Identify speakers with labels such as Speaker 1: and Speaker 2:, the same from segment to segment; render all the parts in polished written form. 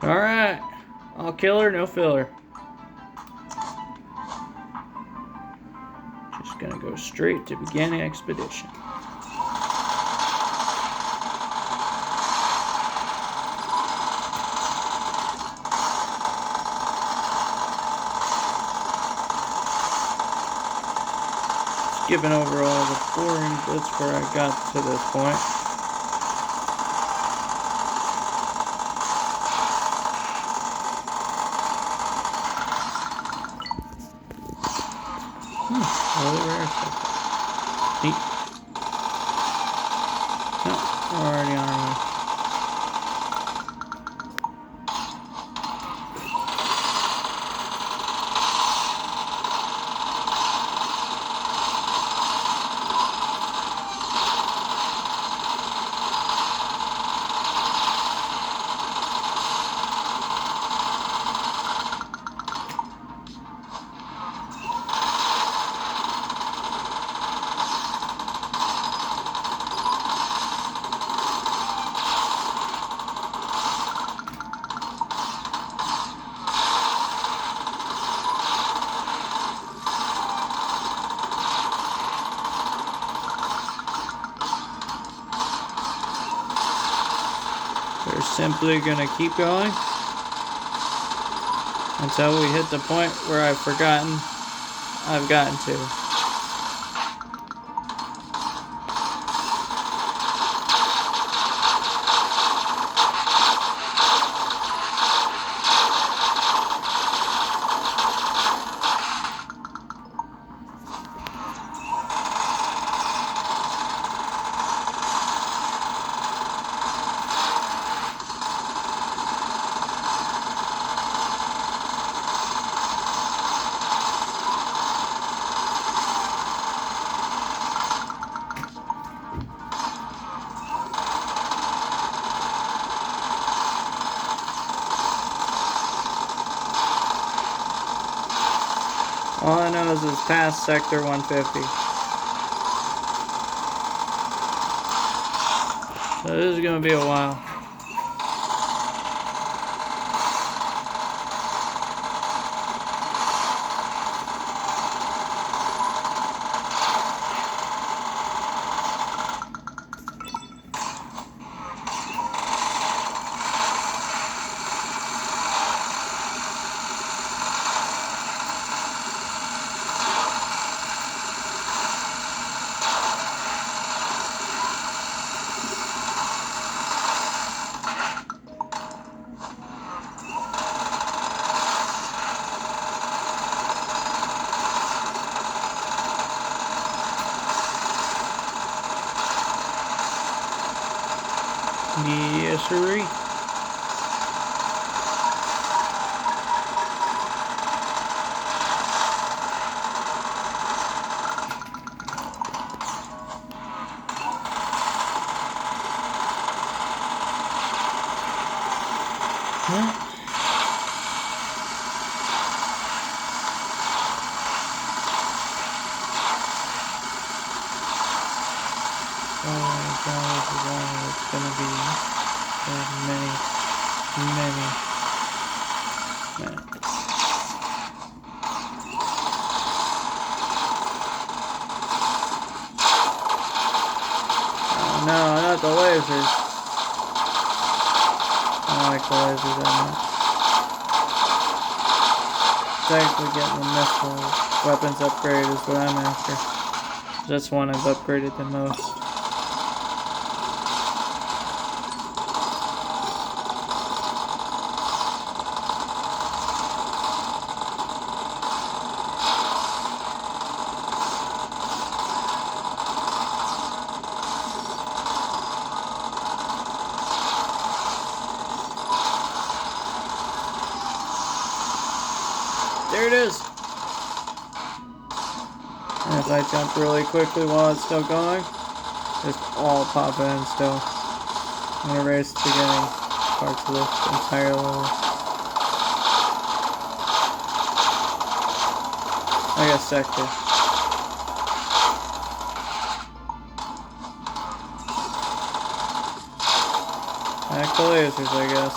Speaker 1: Alright, all killer, no filler. Just gonna go straight to beginning expedition. Skipping over all the boring bits where I got to this point. Really rare stuff. Neat. No, we're already on our way. We're simply gonna keep going until we hit the point where I've gotten to. All I know is it's past sector 150. So this is gonna be a while. Yes, sirree. Huh? Oh my god, it's gonna be many minutes. Oh no, not the lasers. I don't like the lasers that much. It's actually getting the missile weapons upgrade is what I'm after. That's one I've upgraded the most. There it is! And if I jump really quickly while it's still going, just all pop in still. I'm gonna erase the beginning parts of this entire level. I guess sector. Back to lasers, I guess.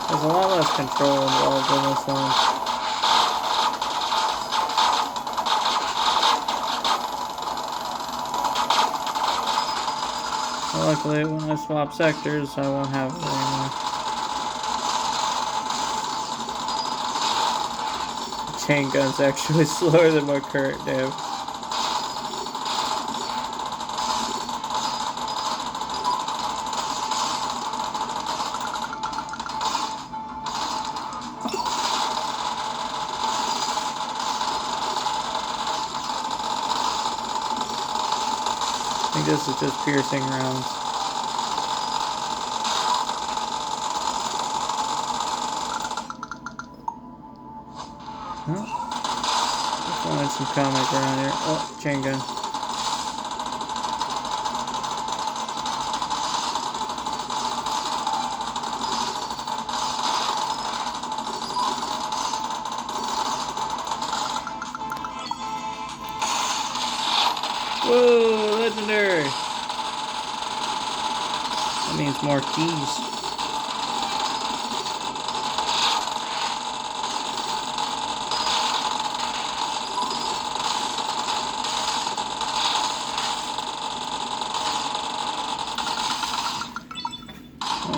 Speaker 1: There's a lot less control involved in this one. But luckily, when I swap sectors, I won't have it anymore. The chain gun's actually slower than my current damage. I think this is just piercing rounds. Oh. Just wanted some comic around here. Oh, chain gun. Whoa, legendary! That means more keys.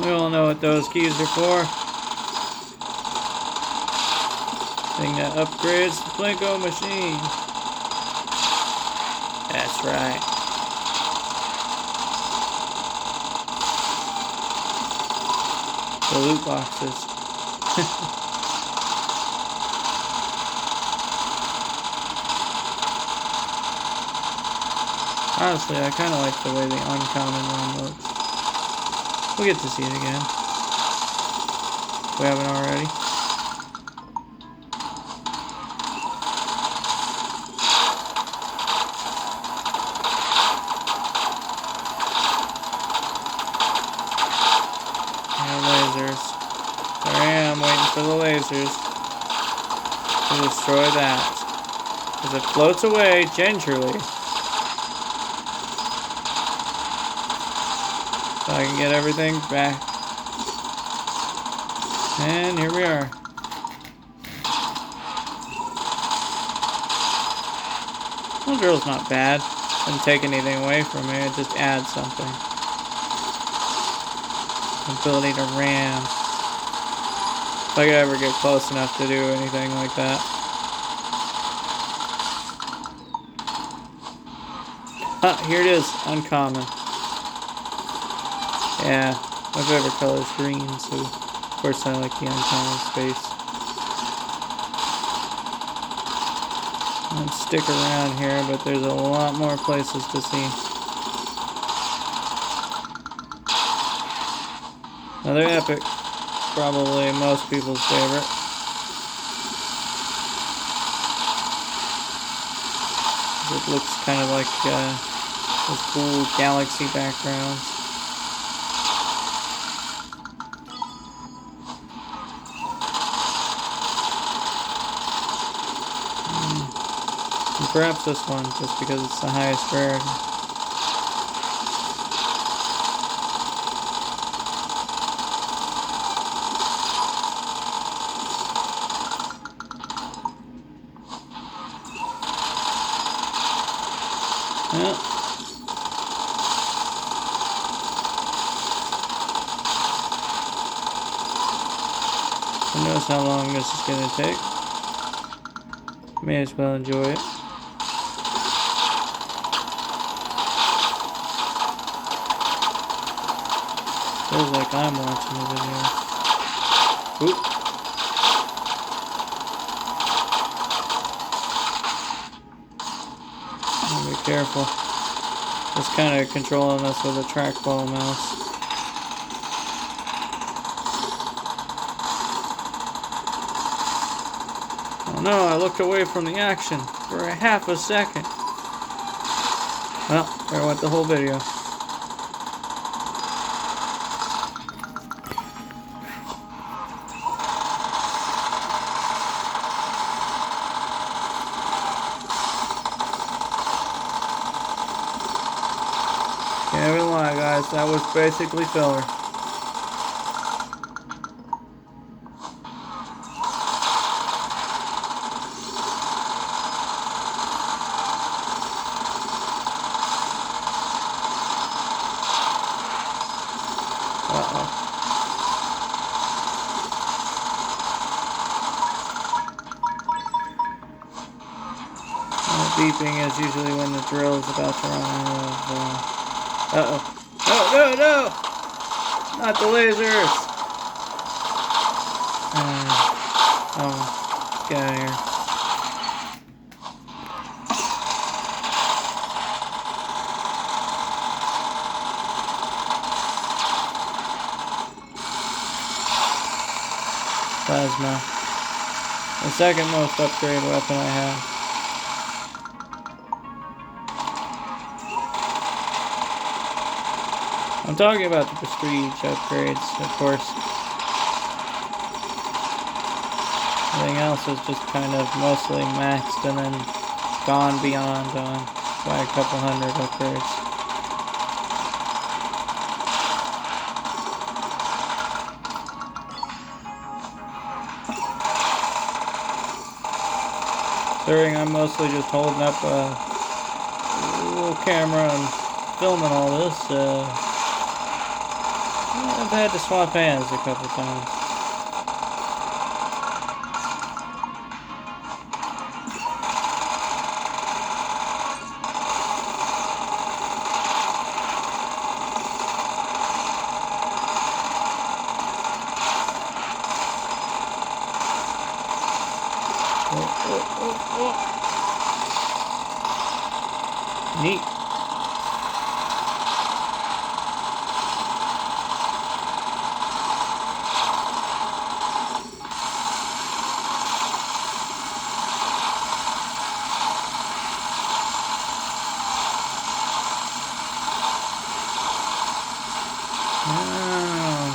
Speaker 1: We all know what those keys are for. Thing that upgrades the Plinko machine. That's right. The loot boxes. Honestly, I kind of like the way the uncommon one looks. We'll get to see it again. If we haven't already. Lasers. There I am, waiting for the lasers to destroy that. As it floats away gingerly. So I can get everything back. And here we are. Well, drill's not bad. Doesn't take anything away from me, it just adds something. Ability to ram. If I could ever get close enough to do anything like that. Ah, here it is. Uncommon. Yeah, my favorite color is green, so of course I like the uncommon space. Let's stick around here, but there's a lot more places to see. Another epic. Probably most people's favorite. It looks kind of like those cool galaxy backgrounds. And perhaps this one, just because it's the highest rarity. Yeah. Who knows how long this is going to take? May as well enjoy it. Feels like I'm watching the video. Oop. Be careful. Just kind of controlling this with a trackball mouse. Oh no, I looked away from the action for a half a second. Well, there went the whole video. Can't even lie, guys, that was basically filler. Uh-oh. Beeping is usually when the drill is about to run out of, uh-oh. No, no, no! Not the lasers! Oh, let's get out of here. Plasma. The second most upgraded weapon I have. I'm talking about the prestige upgrades, of course. Everything else is just kind of mostly maxed and then gone beyond by a couple hundred upgrades. Considering I'm mostly just holding up a little camera and filming all this, I've had to swap hands a couple times. Oh. Neat.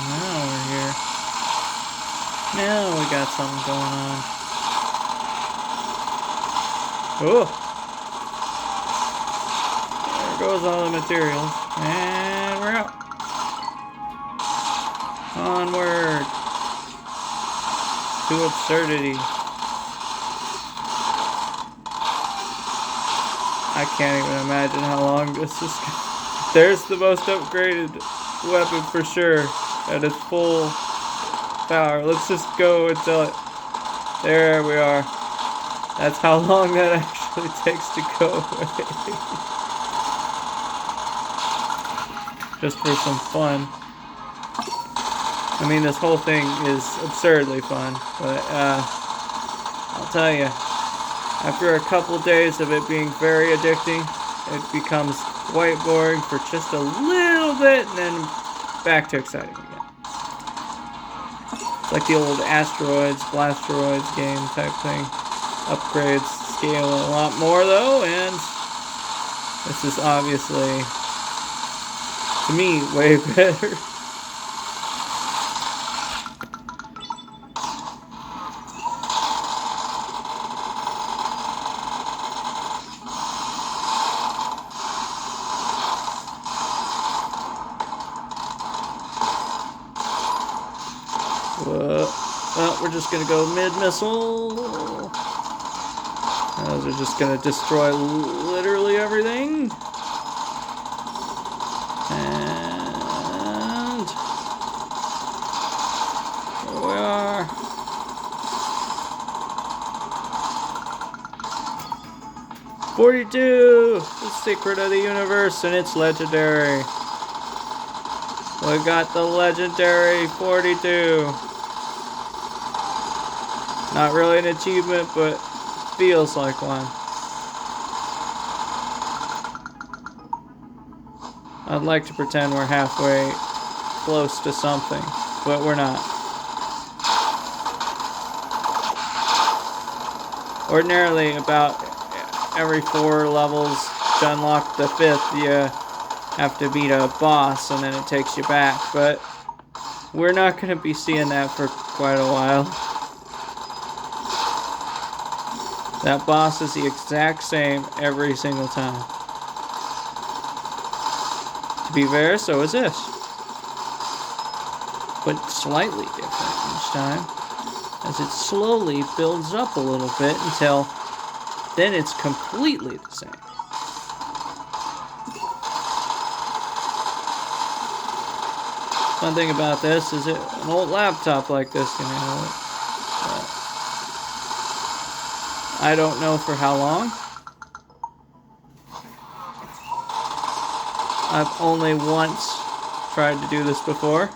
Speaker 1: Now we're here. Now we got something going on. Oh! There goes all the materials. And we're out. Onward to absurdity. I can't even imagine how long this is. There's the most upgraded weapon for sure at its full power. Let's just go until it. There we are. That's how long that actually takes to go away. Just for some fun. I mean, this whole thing is absurdly fun, but I'll tell you, after a couple days of it being very addicting, it becomes quite boring for just a little bit, and then back to exciting again. It's like the old asteroids, blasteroids game type thing. Upgrades scale a lot more though, and this is obviously, to me, way better. Well, we're just gonna go mid-missile. Those are just gonna destroy literally everything. And here we are. '42, the secret of the universe, and it's legendary. We got the legendary 42. Not really an achievement, but feels like one. I'd like to pretend we're halfway close to something, but we're not. Ordinarily, about every 4 levels to unlock the 5th, you have to beat a boss and then it takes you back, but we're not going to be seeing that for quite a while. That boss is the exact same every single time. To be fair, so is this. But slightly different each time, as it slowly builds up a little bit until then it's completely the same. Fun thing about this is an old laptop like this can handle it. But I don't know for how long. I've only once tried to do this before,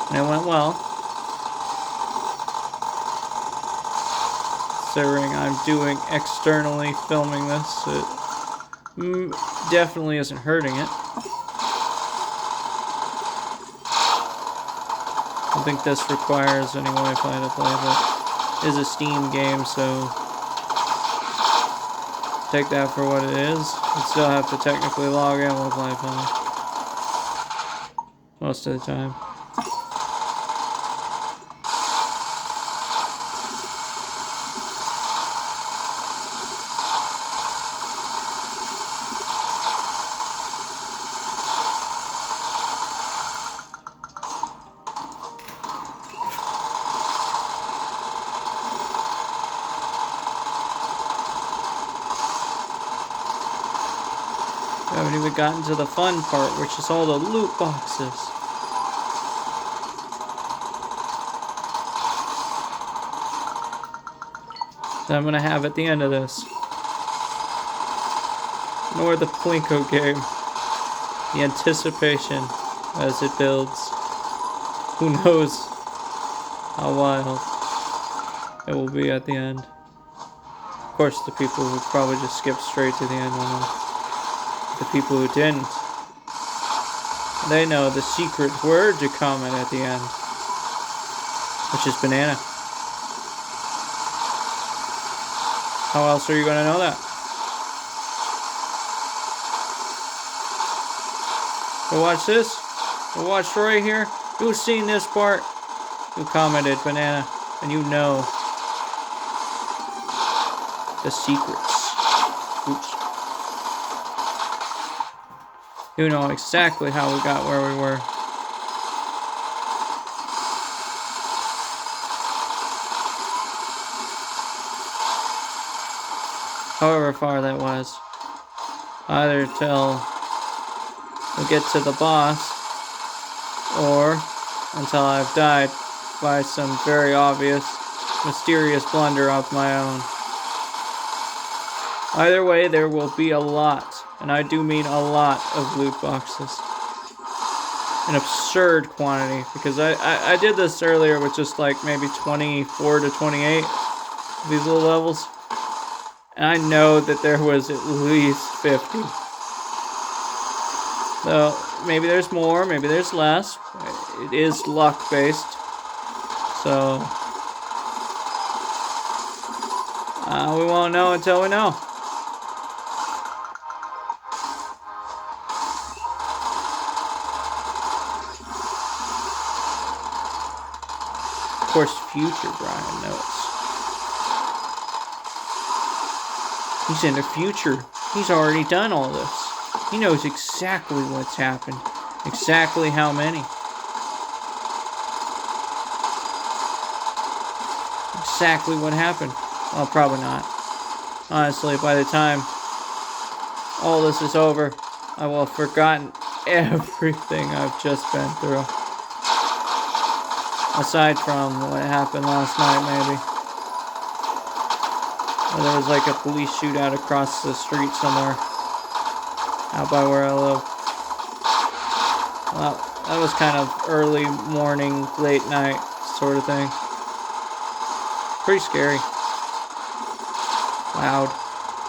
Speaker 1: and it went well. Considering I'm doing externally filming this, it definitely isn't hurting it. I don't think this requires any Wi-Fi to play, but it is a Steam game, so take that for what it is. You still have to technically log in with Wi-Fi most of the time. We haven't even gotten to the fun part, which is all the loot boxes. That I'm gonna have at the end of this. Nor the Plinko game. The anticipation as it builds. Who knows how wild it will be at the end. Of course, the people who probably just skipped straight to the end will know. The people who didn't, they know the secret word to comment at the end, which is banana. How else are you gonna know that? But watch this. But watch right here. Who's seen this part? Who commented banana, and you know the secrets. Oops. You know exactly how we got where we were. However far that was. Either till we get to the boss, or until I've died by some very obvious, mysterious blunder of my own. Either way, there will be a lot, and I do mean a lot, of loot boxes. An absurd quantity, because I did this earlier with just like maybe 24 to 28, these little levels. And I know that there was at least 50. So, maybe there's more, maybe there's less. It is luck-based. So, we won't know until we know. Of course, future Brian knows. He's in the future. He's already done all this. He knows exactly what's happened. Exactly how many. Exactly what happened. Well, probably not. Honestly, by the time all this is over, I will have forgotten everything I've just been through. Aside from what happened last night, maybe. Where there was like a police shootout across the street somewhere. Out by where I live. Well, that was kind of early morning, late night sort of thing. Pretty scary. Loud.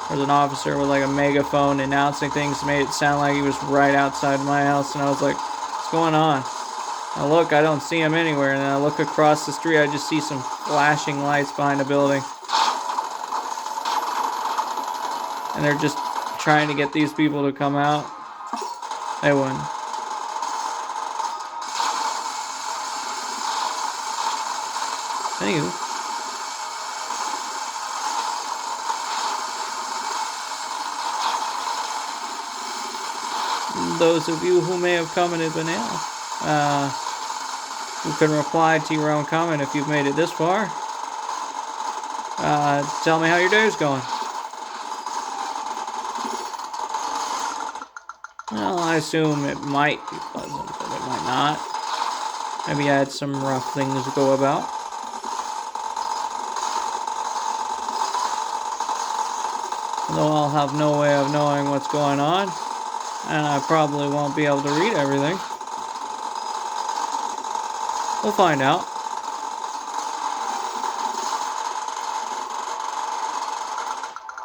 Speaker 1: There's an officer with like a megaphone announcing things, made it sound like he was right outside my house, and I was like, what's going on? I look, I don't see him anywhere, and then I look across the street, I just see some flashing lights behind a building. And they're just trying to get these people to come out. They wouldn't. Anywho. Those of you who may have commented banana, you can reply to your own comment if you've made it this far. Tell me how your day's going. Well, I assume it might be pleasant, but it might not. Maybe I had some rough things to go about. Although I'll have no way of knowing what's going on, and I probably won't be able to read everything. We'll find out.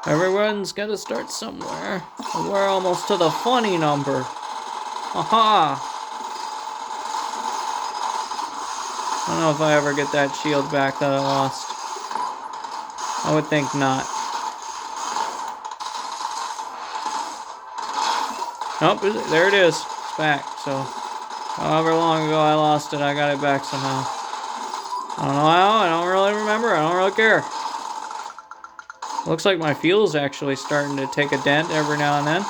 Speaker 1: Everyone's got to start somewhere. And we're almost to the funny number. Aha! I don't know if I ever get that shield back that I lost. I would think not. Nope, there it is. It's back. So, however long ago I lost it, I got it back somehow. I don't know how. I don't really remember. I don't really care. Looks like my fuel's actually starting to take a dent every now and then.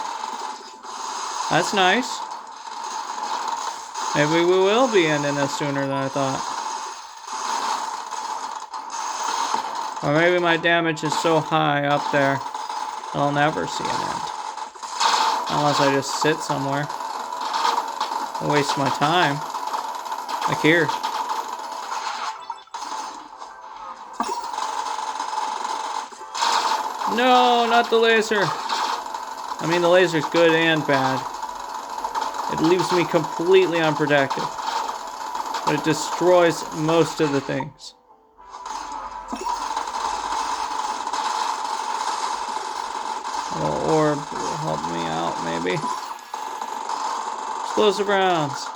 Speaker 1: That's nice. Maybe we will be ending this sooner than I thought. Or maybe my damage is so high up there that I'll never see an end. Unless I just sit somewhere and waste my time. Like here. No, not the laser. I mean, the laser's good and bad. It leaves me completely unprotected. But it destroys most of the things. A little orb will help me out, maybe. Explosive rounds.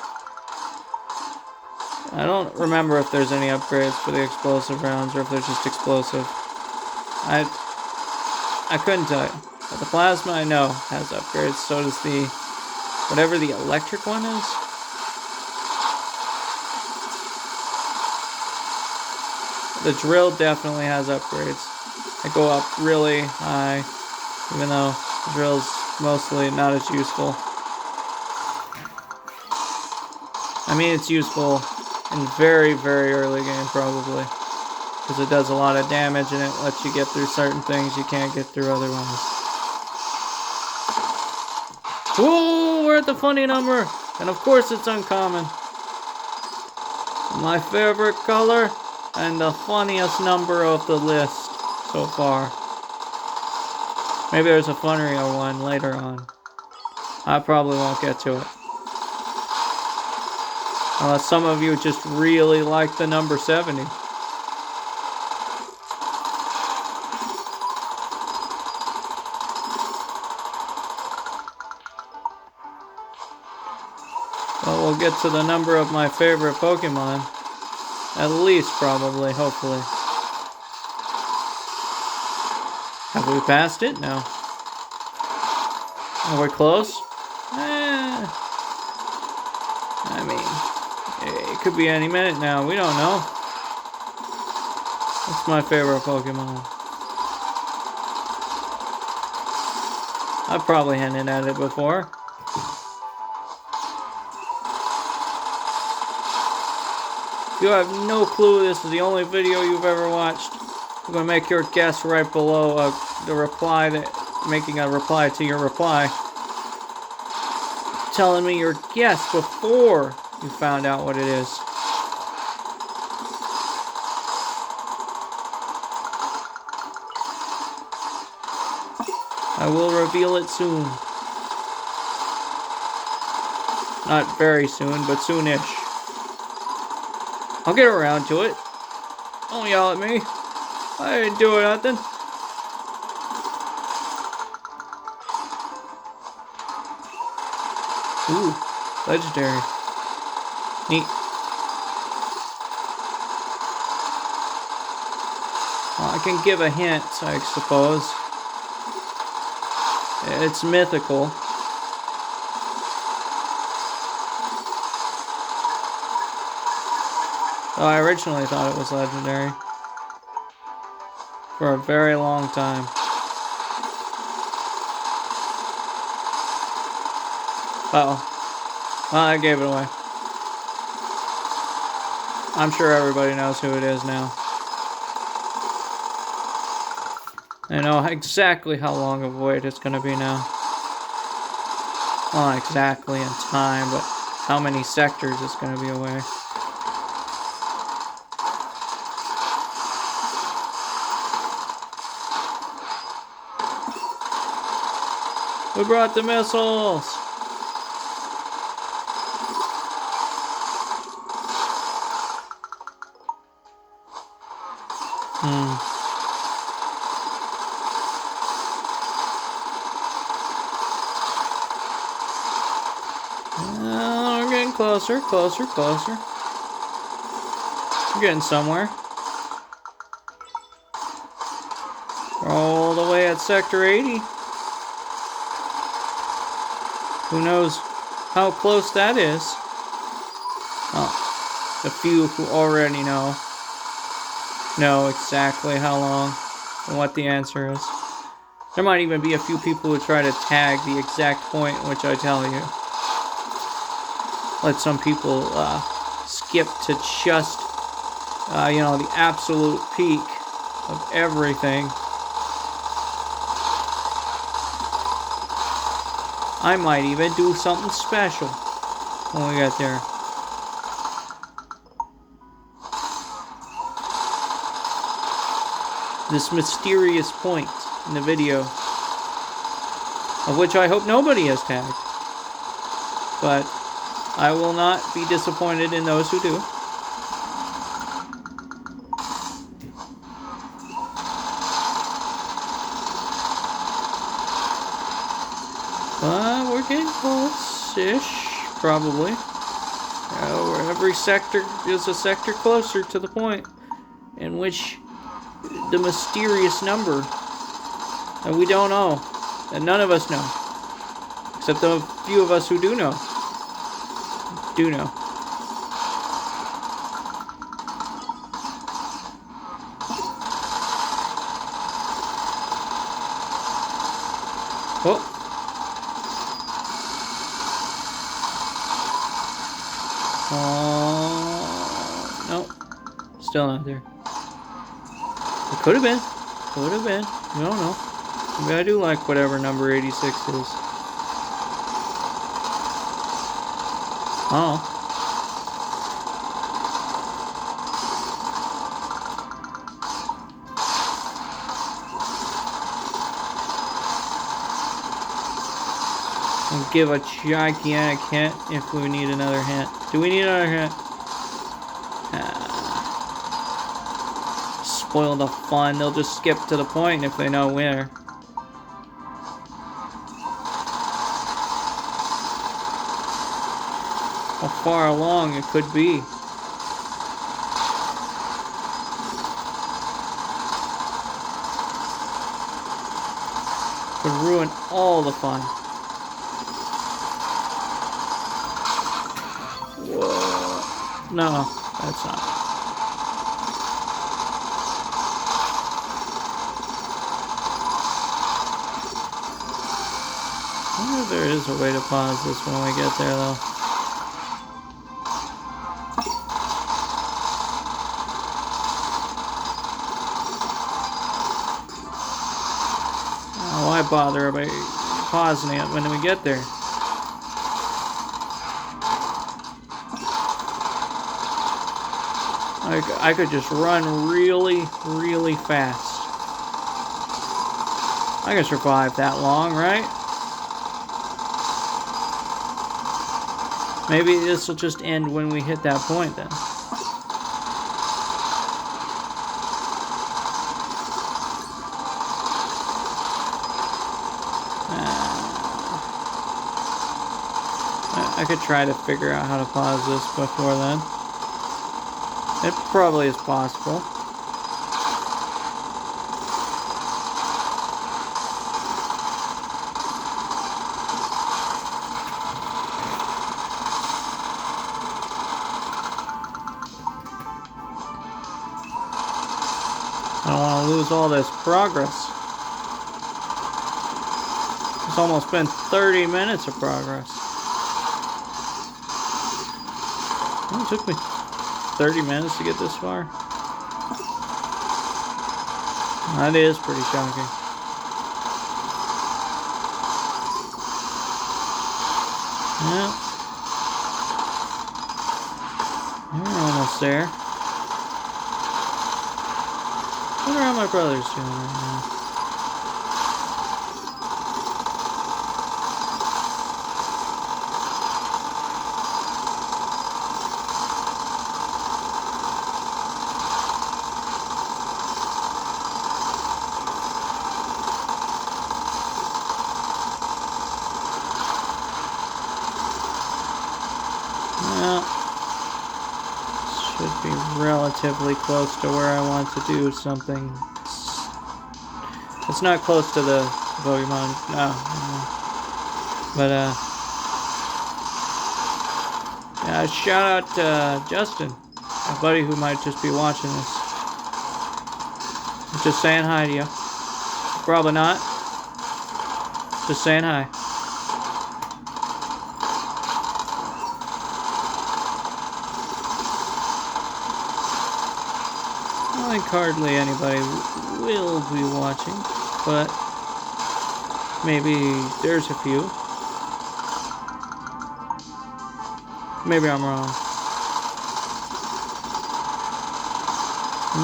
Speaker 1: I don't remember if there's any upgrades for the explosive rounds or if they're just explosive. I couldn't tell you. But the plasma, I know, has upgrades. So does the... whatever the electric one is. The drill definitely has upgrades. They go up really high. Even though the drill's mostly not as useful. I mean, it's useful in very, very early game, probably. Because it does a lot of damage and it lets you get through certain things you can't get through otherwise. Whoa, we're at the funny number. And of course it's uncommon. My favorite color and the funniest number of the list so far. Maybe there's a funnier one later on. I probably won't get to it. Unless some of you just really like the number 70. Well, we'll get to the number of my favorite Pokemon. At least, probably, hopefully. Have we passed it? No. Are we close? I mean, it could be any minute now. We don't know. What's my favorite Pokemon? I've probably hinted at it before. If you have no clue this is the only video you've ever watched, I'm going to make your guess right below the reply, making a reply to your reply. Telling me your guess before you found out what it is. I will reveal it soon. Not very soon, but soonish. I'll get around to it. Don't yell at me. I didn't do nothing. Ooh, legendary. Neat. Well, I can give a hint, I suppose. It's mythical. Oh, I originally thought it was legendary. For a very long time. Uh-oh. Well, I gave it away. I'm sure everybody knows who it is now. I know exactly how long of a wait it's going to be now. Well, not exactly in time, but how many sectors is going to be away. We brought the missiles! We're getting closer, closer, closer. We're getting somewhere. We're all the way at Sector 80. Who knows how close that is? Well, the few who already know exactly how long and what the answer is. There might even be a few people who try to tag the exact point in which I tell you. Let some people skip to just, the absolute peak of everything. I might even do something special when we get there. This mysterious point in the video, of which I hope nobody has tagged. But I will not be disappointed in those who do. But we're getting close-ish, probably. Every sector is a sector closer to the point in which the mysterious number that we don't know, that none of us know, except the few of us who do know. Oh. Nope. Still not there. It could have been. Could have been. We don't know. Maybe I do like whatever number 86 is. Oh. I'll give a gigantic hint if we need another hint. Do we need another hint? Spoil the fun. They'll just skip to the point if they know where. How far along it could be. Could ruin all the fun. Whoa. No, that's not. I wonder if there is a way to pause this when we get there, though. Why bother about pausing it when we get there? I could just run really, really fast. I can survive that long, right? Maybe this will just end when we hit that point then. I could try to figure out how to pause this before then. It probably is possible. I don't want to lose all this progress. It's almost been 30 minutes of progress. It took me 30 minutes to get this far. That is pretty shocking. Yeah. We're almost there. I wonder how my brother's doing right now. Well, should be relatively close to where I want to do something. It's not close to the Pokemon, no. But, yeah, shout out to Justin, a buddy who might just be watching this. Just saying hi to you. Probably not. Just saying hi. I think hardly anybody will be watching, but maybe there's a few. Maybe I'm wrong.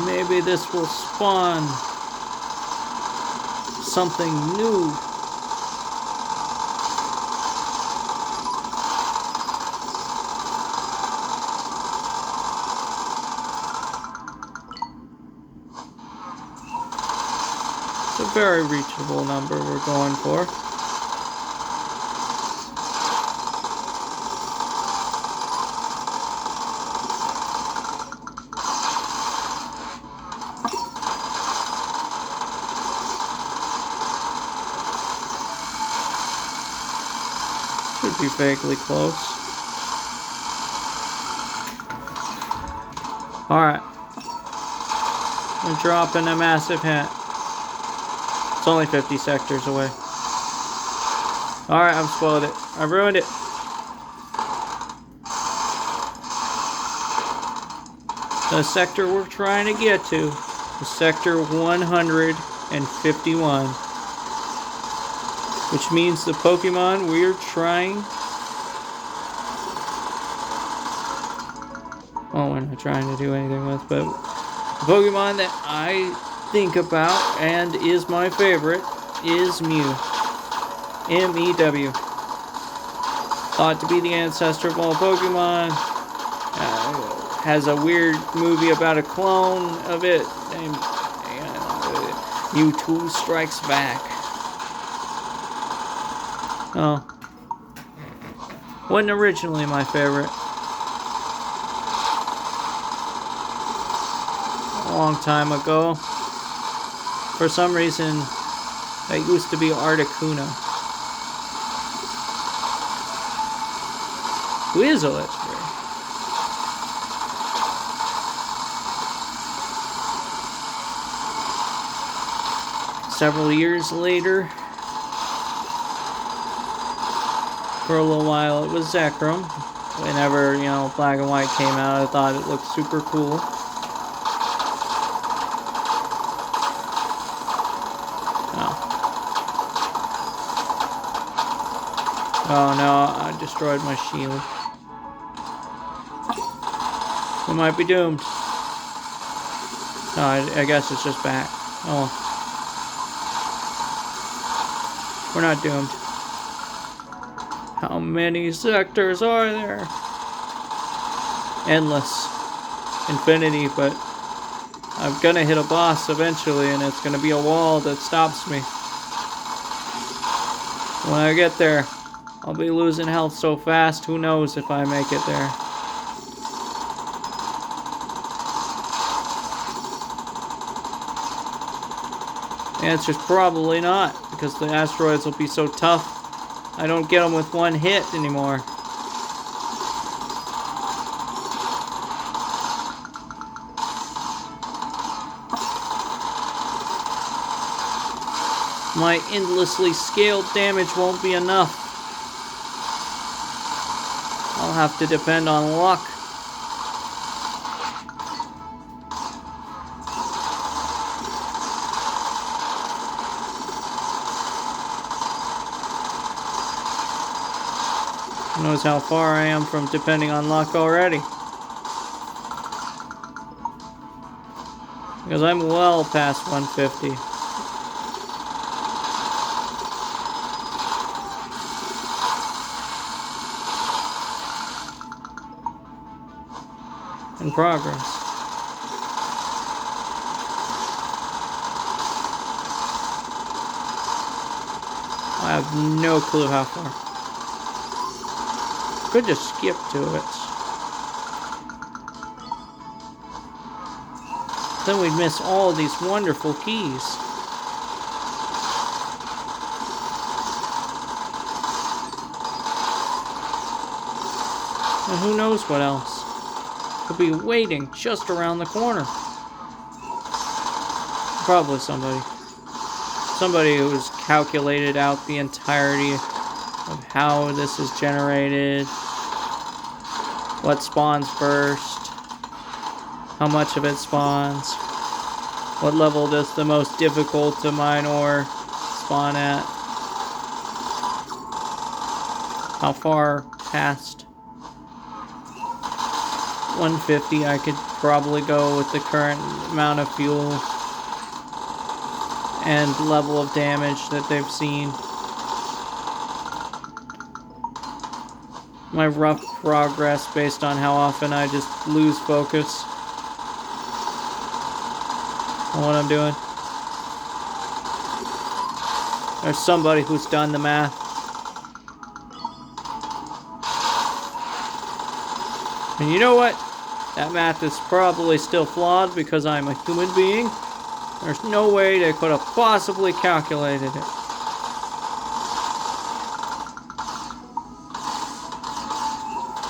Speaker 1: Maybe this will spawn something new. It's a very reachable number we're going for. Should be vaguely close. Alright. We're dropping a massive hint. It's only 50 sectors away. Alright, I've spoiled it. I've ruined it. The sector we're trying to get to is sector 151. Which means the Pokemon we're trying... well, we're not trying to do anything with, but... the Pokemon that I think about and is my favorite is Mew. M-E-W. Thought to be the ancestor of all Pokemon. Has a weird movie about a clone of it named Mewtwo Strikes Back. Oh. Wasn't originally my favorite. A long time ago. For some reason, that used to be Articuno. Who is a legendary? Several years later, for a little while, it was Zekrom. Whenever, Black and White came out, I thought it looked super cool. Oh no, I destroyed my shield. We might be doomed. No, I guess it's just back. Oh. We're not doomed. How many sectors are there? Endless. Infinity, but I'm gonna hit a boss eventually, and it's gonna be a wall that stops me. When I get there, I'll be losing health so fast, who knows if I make it there. The answer's probably not, because the asteroids will be so tough, I don't get them with one hit anymore. My endlessly scaled damage won't be enough. I'll have to depend on luck. Who knows how far I am from depending on luck already. Because I'm well past 150. In progress. I have no clue how far. Could just skip to it. Then we'd miss all these wonderful keys. And who knows what else could be waiting just around the corner. Probably somebody. Somebody who's calculated out the entirety of how this is generated, what spawns first, how much of it spawns, what level does the most difficult to mine ore spawn at, how far past 150 I could probably go with the current amount of fuel and level of damage that they've seen. My rough progress based on how often I just lose focus on what I'm doing. There's somebody who's done the math. And you know what? That math is probably still flawed because I'm a human being. There's no way they could have possibly calculated it.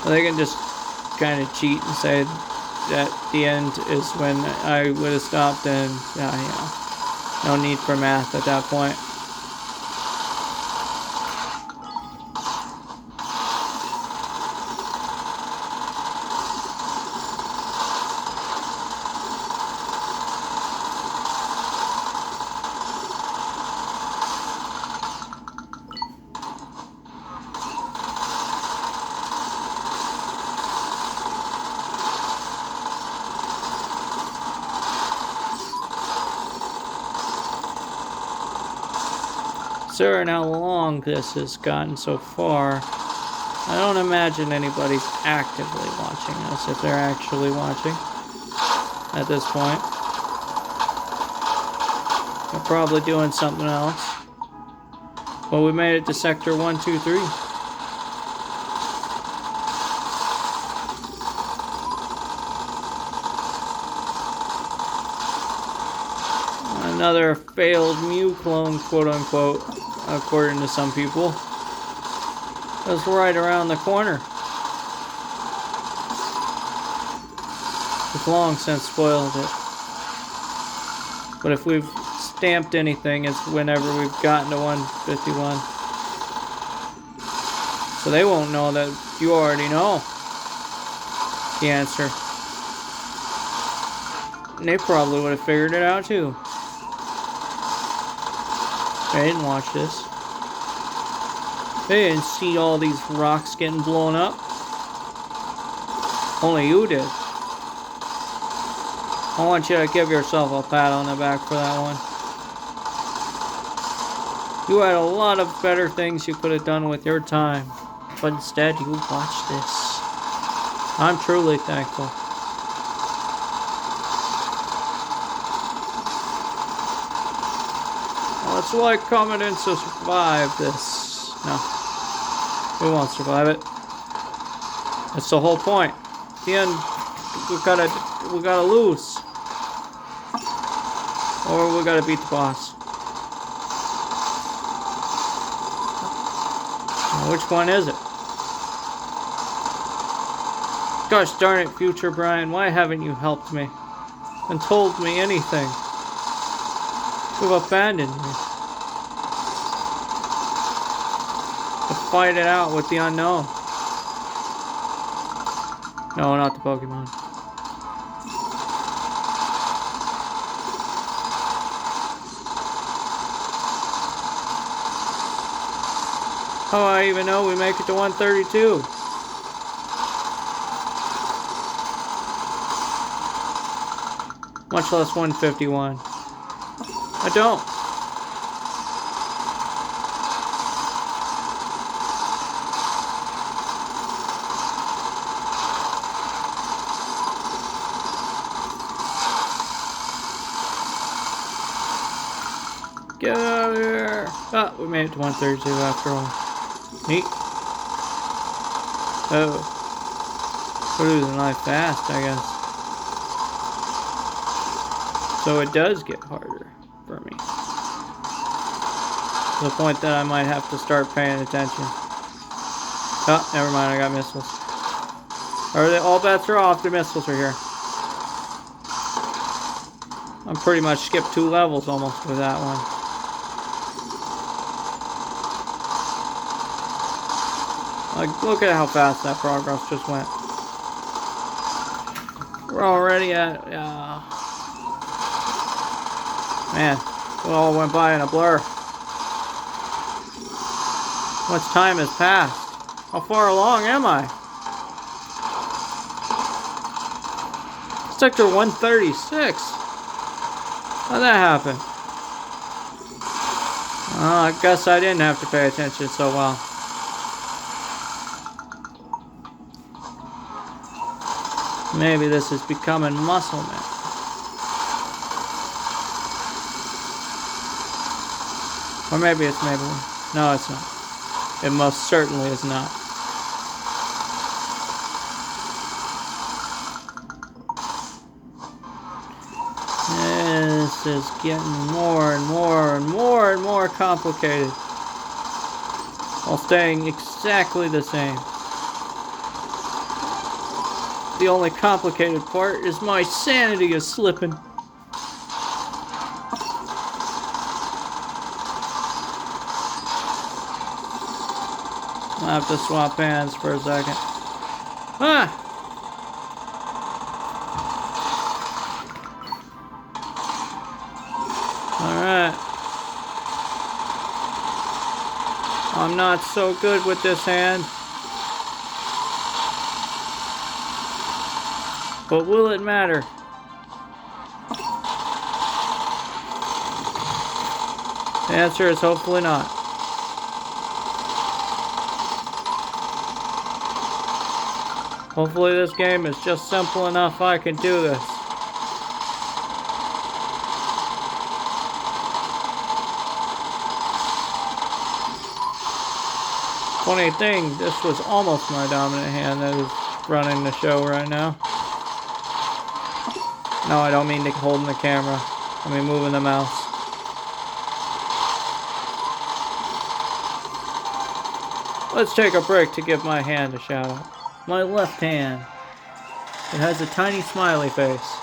Speaker 1: Well, they can just kind of cheat and say that the end is when I would have stopped, and no need for math at that point. Considering how long this has gotten so far, I don't imagine anybody's actively watching us, if they're actually watching at this point. They're probably doing something else. But we made it to Sector 123. Another failed Mew clone, quote unquote, according to some people. That's right around the corner. We've long since spoiled it. But if we've stamped anything, it's whenever we've gotten to 151. So they won't know that you already know the answer. And they probably would have figured it out too. They didn't watch this. They didn't see all these rocks getting blown up. Only you did. I want you to give yourself a pat on the back for that one. You had a lot of better things you could have done with your time, but instead you watched this. I'm truly thankful. It's like coming in to survive this. No. We won't survive it. That's the whole point. At the end, we gotta lose. Or we gotta beat the boss. Now, which one is it? Gosh darn it, future Brian, why haven't you helped me? And told me anything? You've abandoned me. To fight it out with the unknown. No, not the Pokemon. How do I even know we make it to 132? Much less 151. I don't. Get out of here! Oh, we made it to 132 after all. Neat. Oh. We're losing life fast, I guess. So it does get harder for me. To the point that I might have to start paying attention. Oh, never mind, I got missiles. All bets are off, the missiles are here. I pretty much skipped 2 levels almost with that one. Like, look at how fast that progress just went. We're already at, man, it all went by in a blur. Much time has passed? How far along am I? Sector 136. How'd that happen? I guess I didn't have to pay attention so well. Maybe this is becoming muscle memory. Or maybe it's Maybelline. No, it's not. It most certainly is not. This is getting more and more and more and more complicated, while staying exactly the same. The only complicated part is my sanity is slipping. I'll have to swap hands for a second. Ah! Alright. I'm not so good with this hand. But will it matter? The answer is hopefully not. Hopefully this game is just simple enough I can do this. Funny thing, this was almost my dominant hand that is running the show right now. No, I don't mean holding the camera. I mean moving the mouse. Let's take a break to give my hand a shout out. My left hand. It has a tiny smiley face.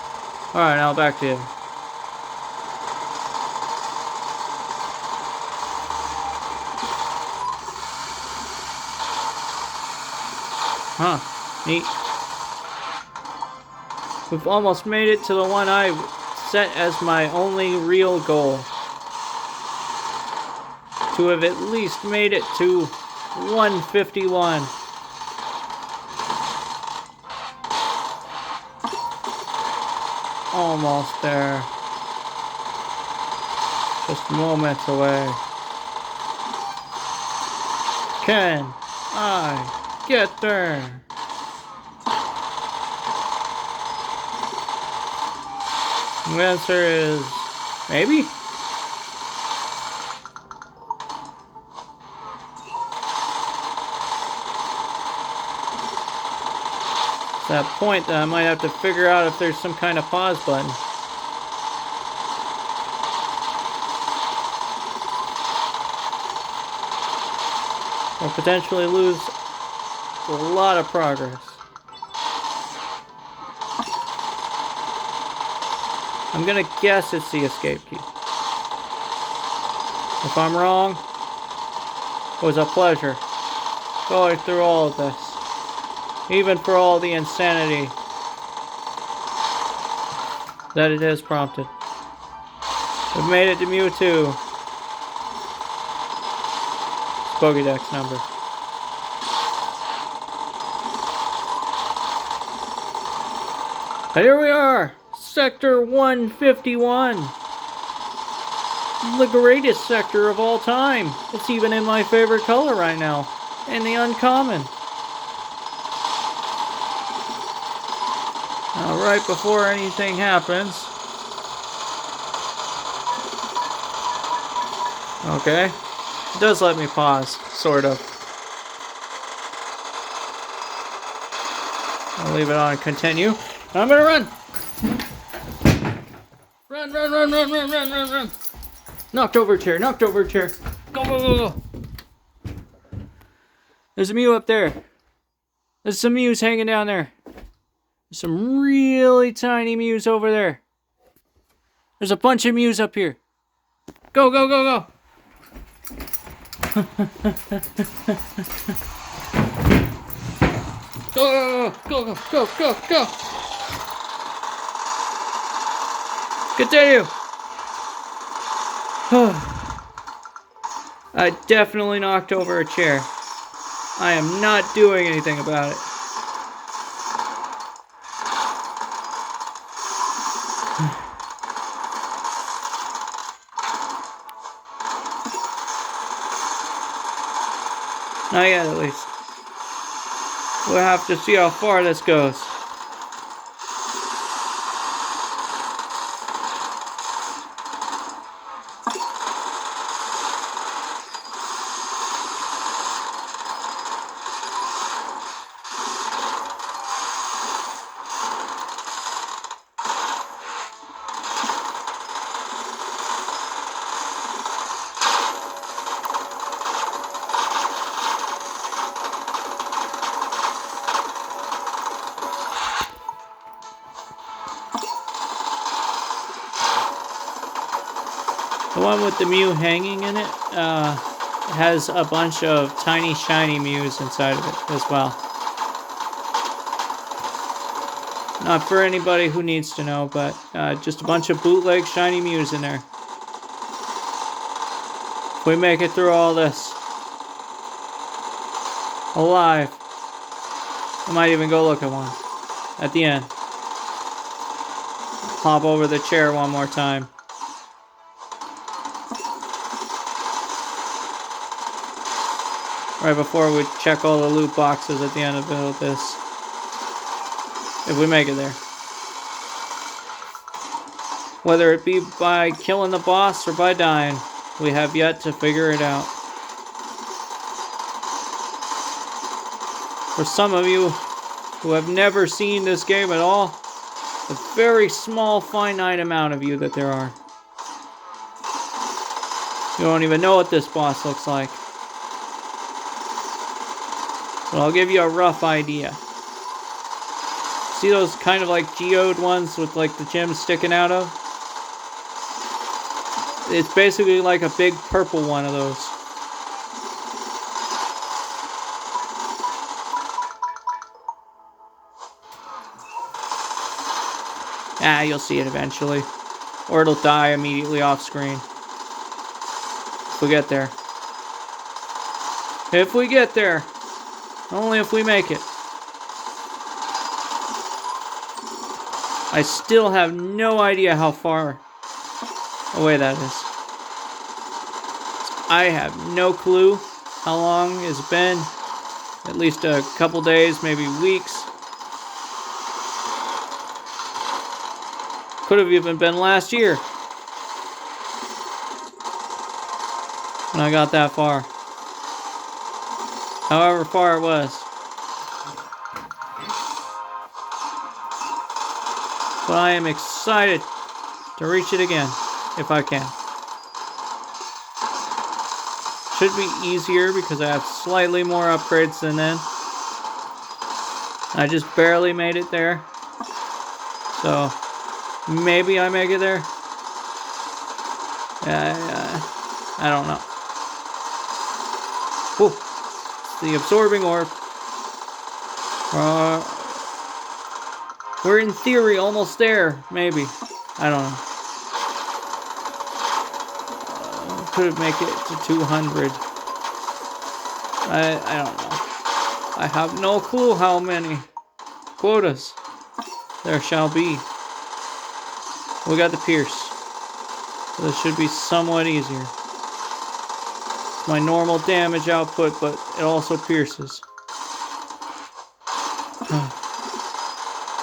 Speaker 1: Alright, now back to you. Huh. Neat. We've almost made it to the one I set as my only real goal. To have at least made it to 151. Almost there. Just moments away. Can I get there? The answer is maybe. It's that point that I might have to figure out if there's some kind of pause button. Or potentially lose a lot of progress. I'm gonna guess it's the escape key. If I'm wrong, it was a pleasure going through all of this. Even for all the insanity that it has prompted. We've made it to Mewtwo. Pokédex number. And here we are, Sector 151. The greatest sector of all time. It's even in my favorite color right now, in the uncommon. Now, right before anything happens. Okay. It does let me pause, sort of. I'll leave it on continue. I'm gonna run! Run, run, run, run, run, run, run, run! Knocked over a chair, knocked over a chair. Go, go, go, go! There's a Mew up there. There's some Mews hanging down there. There's some really tiny Mews over there. There's a bunch of Mews up here. Go, go, go, go! Go, go, go, go, go, go! Continue! I definitely knocked over a chair. I am not doing anything about it. Not yet, at least. We'll have to see how far this goes. The one with the Mew hanging in it has a bunch of tiny shiny Mews inside of it as well. Not for anybody who needs to know, but just a bunch of bootleg shiny Mews in there. If we make it through all this alive, I might even go look at one at the end. Hop over the chair one more time. Right before we check all the loot boxes at the end of this. If we make it there. Whether it be by killing the boss or by dying, we have yet to figure it out. For some of you who have never seen this game at all, the very small finite amount of you that there are, you don't even know what this boss looks like. But I'll give you a rough idea. See those kind of like geode ones with like the gems sticking out of? It's basically like a big purple one of those. Ah, you'll see it eventually. Or it'll die immediately off screen. If we get there. If we get there. Only if we make it. I still have no idea how far away that is. I have no clue how long it's been. At least a couple days, maybe weeks. Could have even been last year when I got that far. However far it was. But I am excited to reach it again, if I can. Should be easier because I have slightly more upgrades than then. I just barely made it there. So, maybe I make it there. I don't know. Whew. The absorbing orb. We're in theory almost there, maybe. I don't know. Could make it to 200. I don't know. I have no clue how many quotas there shall be. We got the pierce. So this should be somewhat easier. It's my normal damage output, but it also pierces.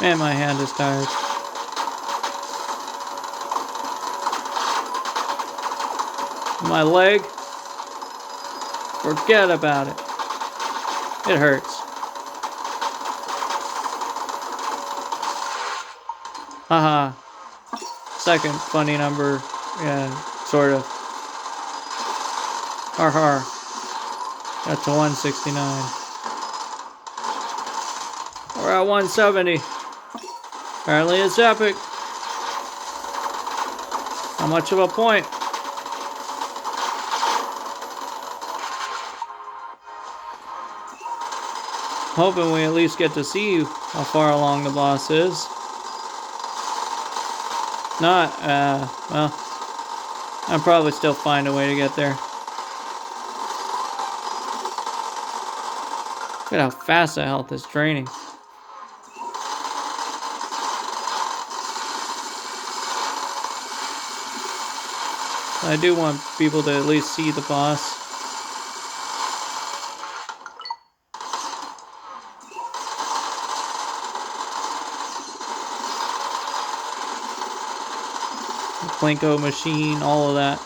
Speaker 1: Man, my hand is tired. My leg, forget about it. It hurts. Haha. Second funny number. Yeah, sort of. Har har. Got to 169. We're at 170. Apparently it's epic. How much of a point? Hoping we at least get to see how far along the boss is. Not, well, I'll probably still find a way to get there. Look at how fast the health is draining. I do want people to at least see the boss. Plinko machine, all of that.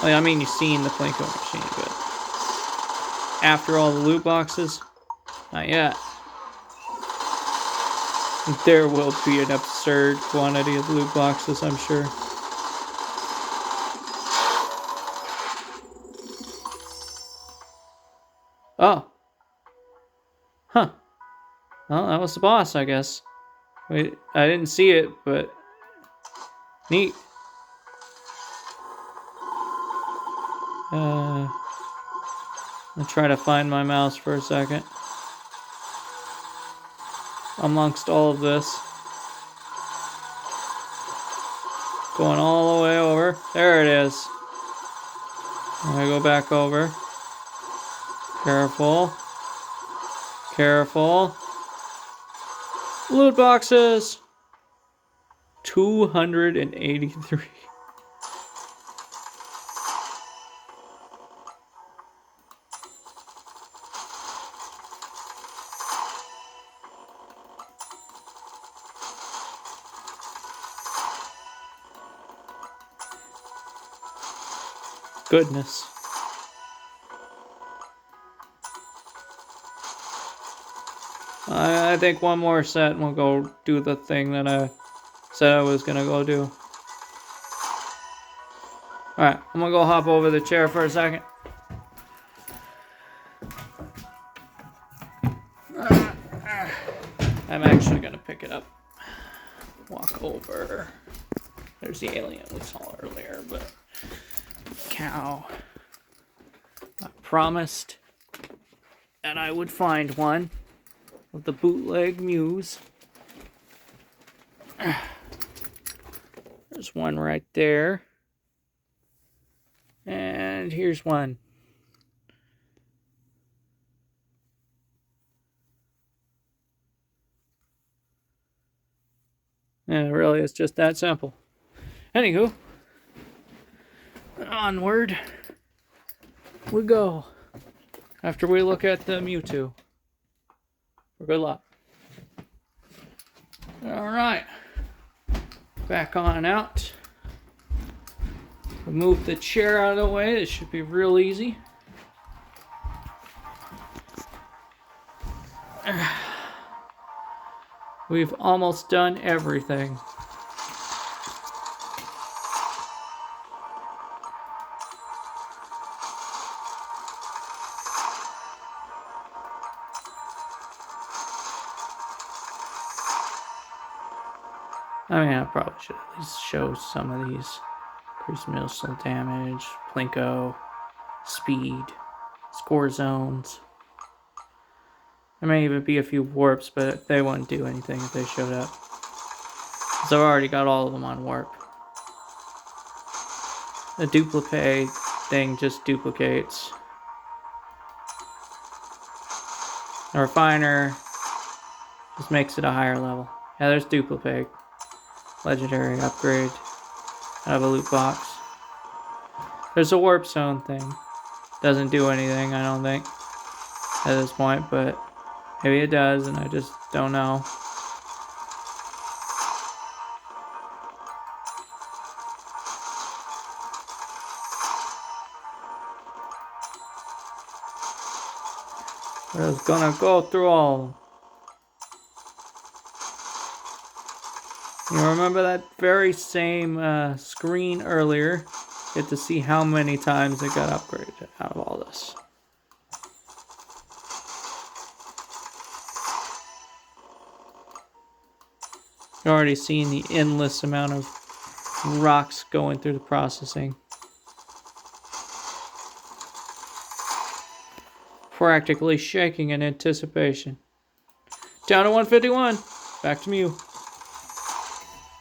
Speaker 1: I mean, you've seen the Plinko machine, but after all the loot boxes, not yet. There will be an absurd quantity of loot boxes, I'm sure. Oh. Huh. Well, that was the boss, I guess. Wait, I didn't see it, but neat. I'll try to find my mouse for a second. Amongst all of this. Going all the way over. There it is. I'm gonna go back over. Careful. Careful. Loot boxes! 283. Goodness. I think one more set and we'll go do the thing that I said I was gonna go do. Alright, I'm gonna go hop over the chair for a second. I'm actually gonna pick it up. Walk over. There's the alien we saw earlier, but cow. I promised that I would find one of the bootleg Muse. There's one right there. And here's one. Yeah, really, it's just that simple. Anywho, onward we go. After we look at the Mewtwo. For good luck. Alright. Back on out. Move the chair out of the way. This should be real easy. We've almost done everything. I mean, I probably should at least show some of these. Increased missile damage, Plinko, speed, score zones. There may even be a few warps, but they wouldn't do anything if they showed up. So I've already got all of them on warp. The duplicate thing just duplicates. The refiner just makes it a higher level. Yeah, there's duplicate. Legendary upgrade out of a loot box. There's a warp zone thing. Doesn't do anything, I don't think, at this point, but maybe it does, and I just don't know. We're just gonna go through all of them. You remember that very same screen earlier? Get to see how many times it got upgraded out of all this. You've already seen the endless amount of rocks going through the processing. Practically shaking in anticipation. Down to 151. Back to Mew.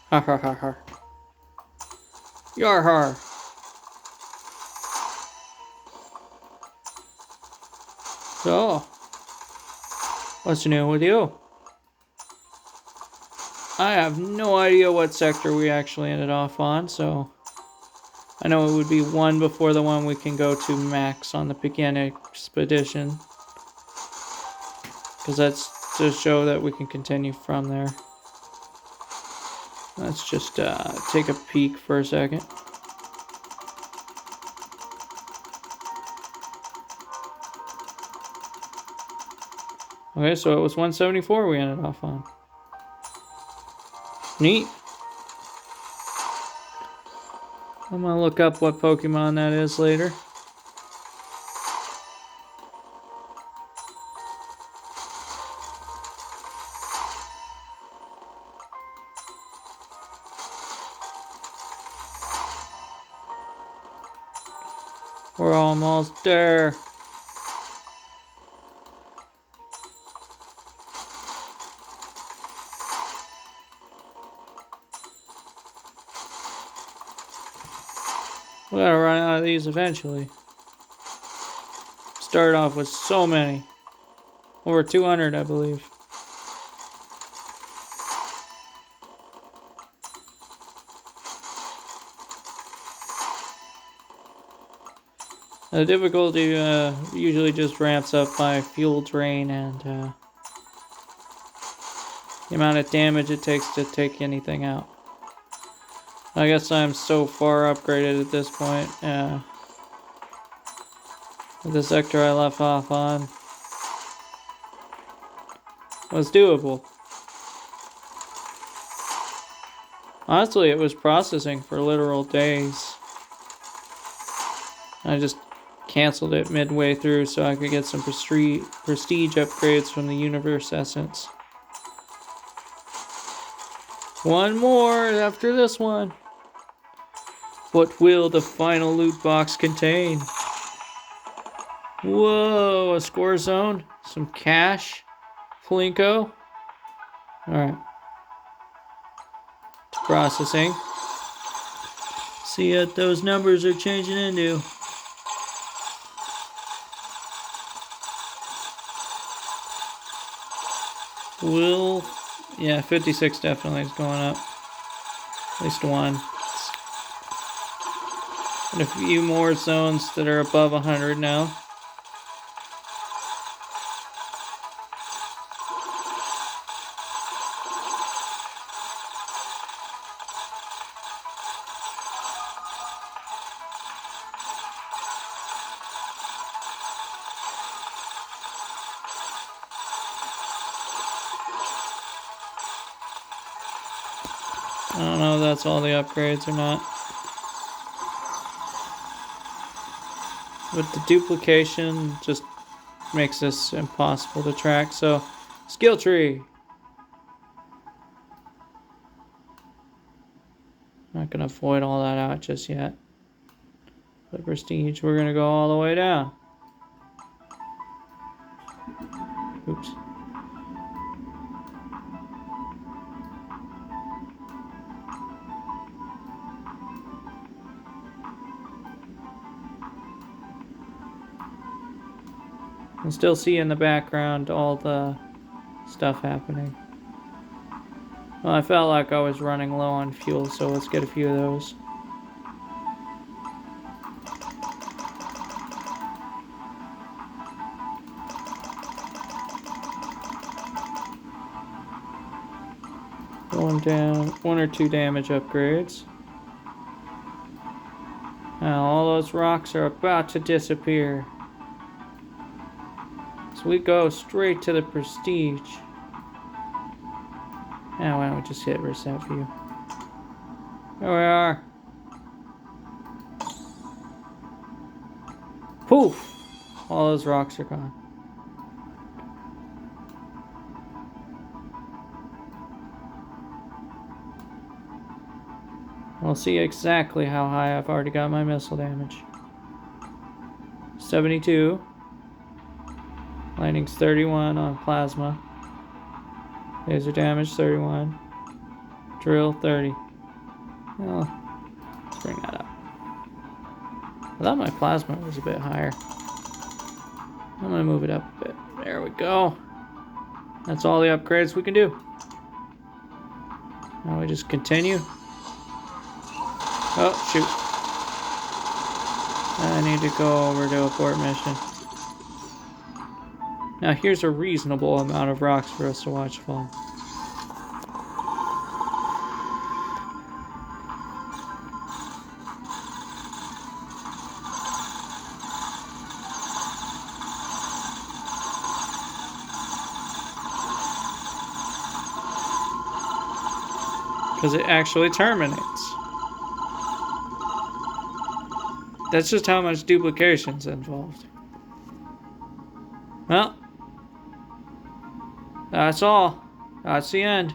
Speaker 1: Ha ha ha ha. Yar har. So, what's new with you? I have no idea what sector we actually ended off on, so I know it would be one before the one we can go to max on the beginning expedition. Because that's to show that we can continue from there. Let's just take a peek for a second. Okay, so it was 174 we ended off on. Neat. I'm gonna look up what Pokemon that is later. We're almost there. We gotta run out of these eventually. Started off with so many. Over 200, I believe. The difficulty usually just ramps up by fuel drain and the amount of damage it takes to take anything out. I guess I'm so far upgraded at this point. The sector I left off on was doable. Honestly, it was processing for literal days. I just canceled it midway through so I could get some prestige upgrades from the universe essence. One more after this one. What will the final loot box contain? Whoa, a score zone, some cash, Plinko. Alright. It's processing. See what those numbers are changing into. Yeah, 56 definitely is going up. At least one. And a few more zones that are above 100 now. I don't know if that's all the upgrades or not. But the duplication just makes this impossible to track. So, skill tree. I'm not going to void all that out just yet. The prestige, we're going to go all the way down. Oops. You can still see in the background all the stuff happening. Well, I felt like I was running low on fuel, so let's get a few of those. Going down, 1 or 2 damage upgrades. Now all those rocks are about to disappear. So we go straight to the prestige. Now why don't we just hit reset view? There we are. Poof! All those rocks are gone. We'll see exactly how high I've already got my missile damage. 72. Lightning's 31 on plasma. Laser damage 31. Drill 30. Well, let's bring that up. I thought my plasma was a bit higher. I'm gonna move it up a bit. There we go. That's all the upgrades we can do. Now we just continue. Oh, shoot. I need to go over to abort mission. Now here's a reasonable amount of rocks for us to watch fall. Because it actually terminates. That's just how much duplication's involved. Well, that's all. That's the end.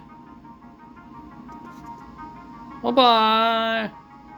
Speaker 1: Bye-bye.